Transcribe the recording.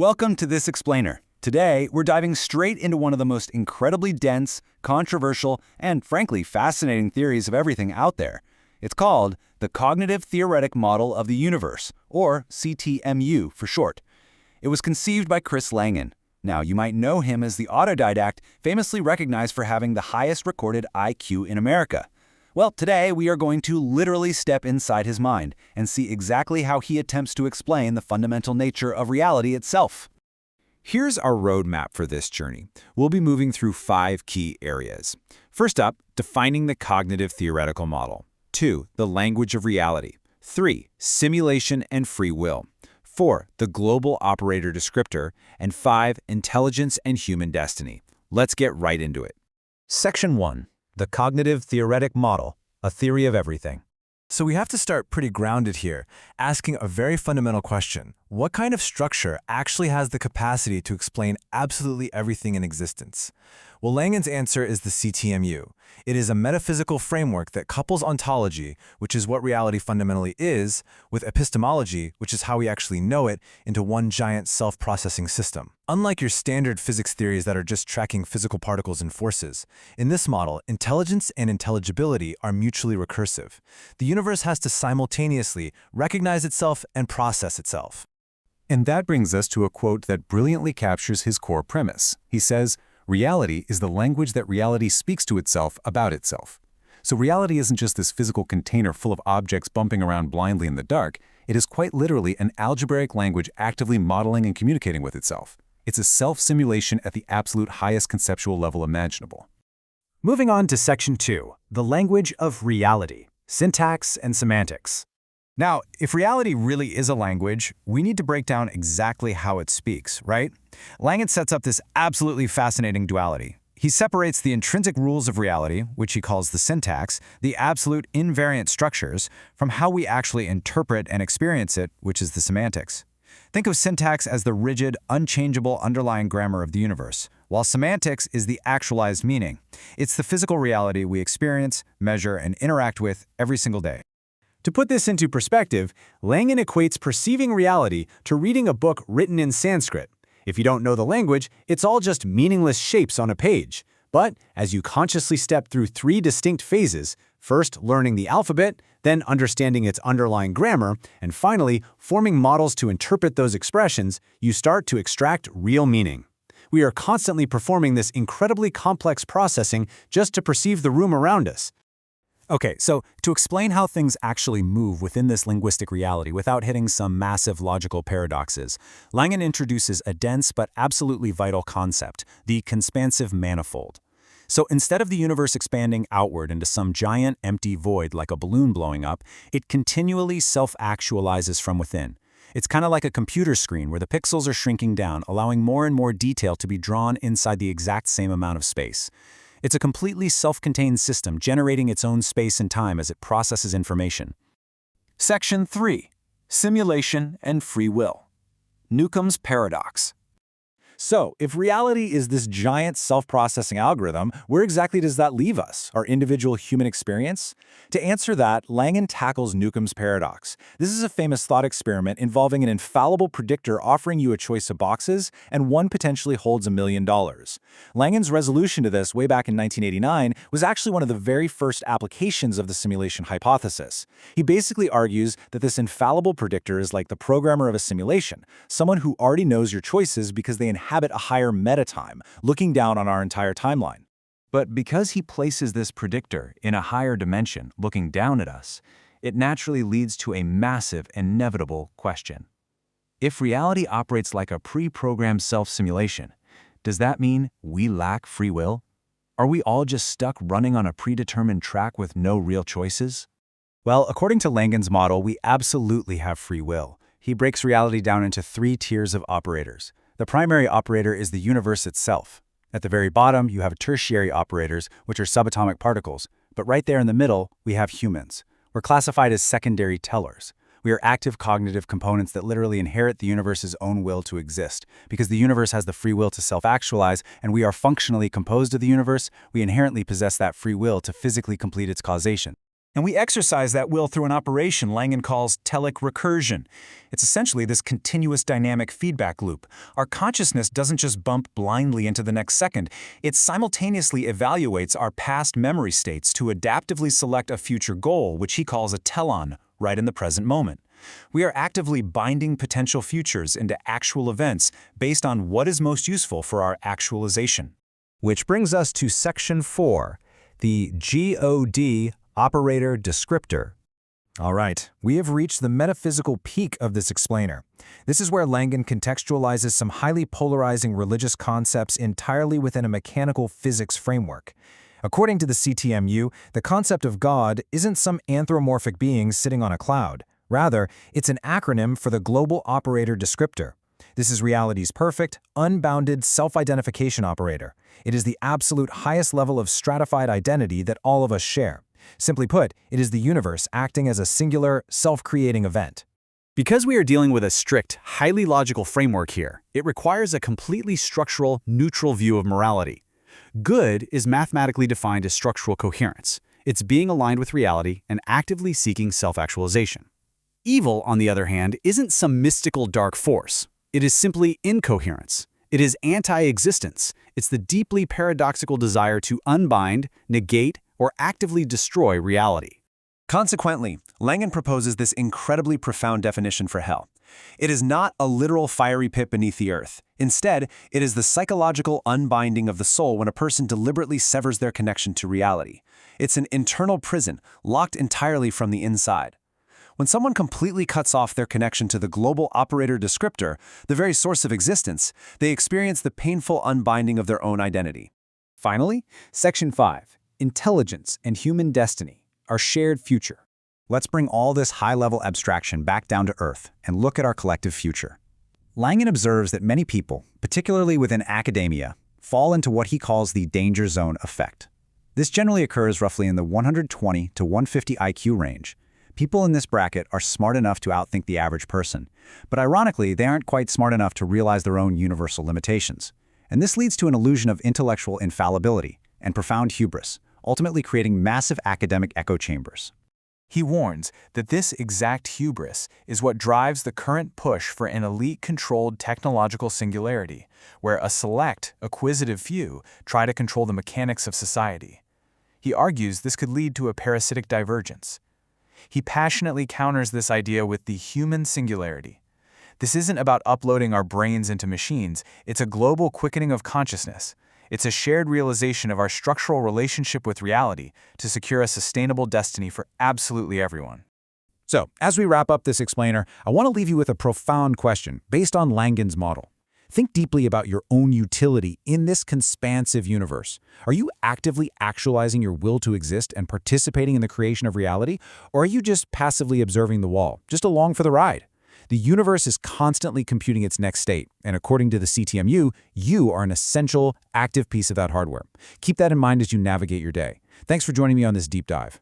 Welcome to This Explainer. Today, we're diving straight into one of the most incredibly dense, controversial, and frankly fascinating theories of everything out there. It's called the Cognitive-Theoretic Model of the Universe, or CTMU for short. It was conceived by Langan. Now, you might know him as the autodidact famously recognized for having the highest recorded IQ in America. Well, today we are going to literally step inside his mind and see exactly how he attempts to explain the fundamental nature of reality itself. Here's our roadmap for this journey. We'll be moving through 5 key areas. First up, defining the cognitive-theoretical model. 2, the language of reality. 3, simulation and free will. 4, the global operator descriptor. And 5, intelligence and human destiny. Let's get right into it. Section 1. The Cognitive-Theoretic Model, a theory of everything. So we have to start pretty grounded here, asking a very fundamental question. What kind of structure actually has the capacity to explain absolutely everything in existence? Well, Langan's answer is the CTMU. It is a metaphysical framework that couples ontology, which is what reality fundamentally is, with epistemology, which is how we actually know it, into one giant self-processing system. Unlike your standard physics theories that are just tracking physical particles and forces, in this model, intelligence and intelligibility are mutually recursive. The universe has to simultaneously recognize itself and process itself. And that brings us to a quote that brilliantly captures his core premise. He says, "Reality is the language that reality speaks to itself about itself." So reality isn't just this physical container full of objects bumping around blindly in the dark. It is quite literally an algebraic language actively modeling and communicating with itself. It's a self-simulation at the absolute highest conceptual level imaginable. Moving on to Section 2, the language of reality, syntax and semantics. Now, if reality really is a language, we need to break down exactly how it speaks, right? Langan sets up this absolutely fascinating duality. He separates the intrinsic rules of reality, which he calls the syntax, the absolute invariant structures, from how we actually interpret and experience it, which is the semantics. Think of syntax as the rigid, unchangeable underlying grammar of the universe, while semantics is the actualized meaning. It's the physical reality we experience, measure, and interact with every single day. To put this into perspective, Langan equates perceiving reality to reading a book written in Sanskrit. If you don't know the language, it's all just meaningless shapes on a page. But as you consciously step through 3 distinct phases, first learning the alphabet, then understanding its underlying grammar, and finally forming models to interpret those expressions, you start to extract real meaning. We are constantly performing this incredibly complex processing just to perceive the room around us. Okay, so to explain how things actually move within this linguistic reality without hitting some massive logical paradoxes, Langan introduces a dense but absolutely vital concept, the conspansive manifold. So instead of the universe expanding outward into some giant empty void like a balloon blowing up, it continually self-actualizes from within. It's kind of like a computer screen where the pixels are shrinking down, allowing more and more detail to be drawn inside the exact same amount of space. It's a completely self-contained system generating its own space and time as it processes information. Section 3. Simulation and Free Will. Newcomb's Paradox. So, if reality is this giant self-processing algorithm, where exactly does that leave us, our individual human experience? To answer that, Langan tackles Newcomb's paradox. This is a famous thought experiment involving an infallible predictor offering you a choice of boxes, and one potentially holds $1 million. Langan's resolution to this way back in 1989 was actually one of the very first applications of the simulation hypothesis. He basically argues that this infallible predictor is like the programmer of a simulation, someone who already knows your choices because they inhabit a higher meta-time, looking down on our entire timeline. But because he places this predictor in a higher dimension, looking down at us, it naturally leads to a massive, inevitable question. If reality operates like a pre-programmed self-simulation, does that mean we lack free will? Are we all just stuck running on a predetermined track with no real choices? Well, according to Langan's model, we absolutely have free will. He breaks reality down into 3 tiers of operators. The primary operator is the universe itself. At the very bottom, you have tertiary operators, which are subatomic particles. But right there in the middle, we have humans. We're classified as secondary tellers. We are active cognitive components that literally inherit the universe's own will to exist. Because the universe has the free will to self-actualize, and we are functionally composed of the universe, we inherently possess that free will to physically complete its causation. And we exercise that will through an operation Langan calls telic recursion. It's essentially this continuous dynamic feedback loop. Our consciousness doesn't just bump blindly into the next second. It simultaneously evaluates our past memory states to adaptively select a future goal, which he calls a telon, right in the present moment. We are actively binding potential futures into actual events based on what is most useful for our actualization. Which brings us to Section 4, the God operator descriptor. All right, we have reached the metaphysical peak of this explainer. This is where Langan contextualizes some highly polarizing religious concepts entirely within a mechanical physics framework. According to the CTMU, the concept of God isn't some anthropomorphic being sitting on a cloud. Rather, it's an acronym for the global operator descriptor. This is reality's perfect, unbounded self-identification operator. It is the absolute highest level of stratified identity that all of us share. Simply put, it is the universe acting as a singular, self-creating event. Because we are dealing with a strict, highly logical framework here, it requires a completely structural, neutral view of morality. Good is mathematically defined as structural coherence. It's being aligned with reality and actively seeking self-actualization. Evil, on the other hand, isn't some mystical dark force. It is simply incoherence. It is anti-existence. It's the deeply paradoxical desire to unbind, negate, or actively destroy reality. Consequently, Langan proposes this incredibly profound definition for hell. It is not a literal fiery pit beneath the earth. Instead, it is the psychological unbinding of the soul when a person deliberately severs their connection to reality. It's an internal prison, locked entirely from the inside. When someone completely cuts off their connection to the global operator descriptor, the very source of existence, they experience the painful unbinding of their own identity. Finally, Section 5, Intelligence and Human Destiny, our shared future. Let's bring all this high-level abstraction back down to earth and look at our collective future. Langan observes that many people, particularly within academia, fall into what he calls the danger zone effect. This generally occurs roughly in the 120 to 150 IQ range. People in this bracket are smart enough to outthink the average person, but ironically, they aren't quite smart enough to realize their own universal limitations. And this leads to an illusion of intellectual infallibility and profound hubris, ultimately creating massive academic echo chambers. He warns that this exact hubris is what drives the current push for an elite-controlled technological singularity, where a select, acquisitive few try to control the mechanics of society. He argues this could lead to a parasitic divergence. He passionately counters this idea with the human singularity. This isn't about uploading our brains into machines, it's a global quickening of consciousness. It's a shared realization of our structural relationship with reality to secure a sustainable destiny for absolutely everyone. So, as we wrap up this explainer, I want to leave you with a profound question based on Langan's model. Think deeply about your own utility in this conspansive universe. Are you actively actualizing your will to exist and participating in the creation of reality? Or are you just passively observing the wall, just along for the ride? The universe is constantly computing its next state, and according to the CTMU, you are an essential, active piece of that hardware. Keep that in mind as you navigate your day. Thanks for joining me on this deep dive.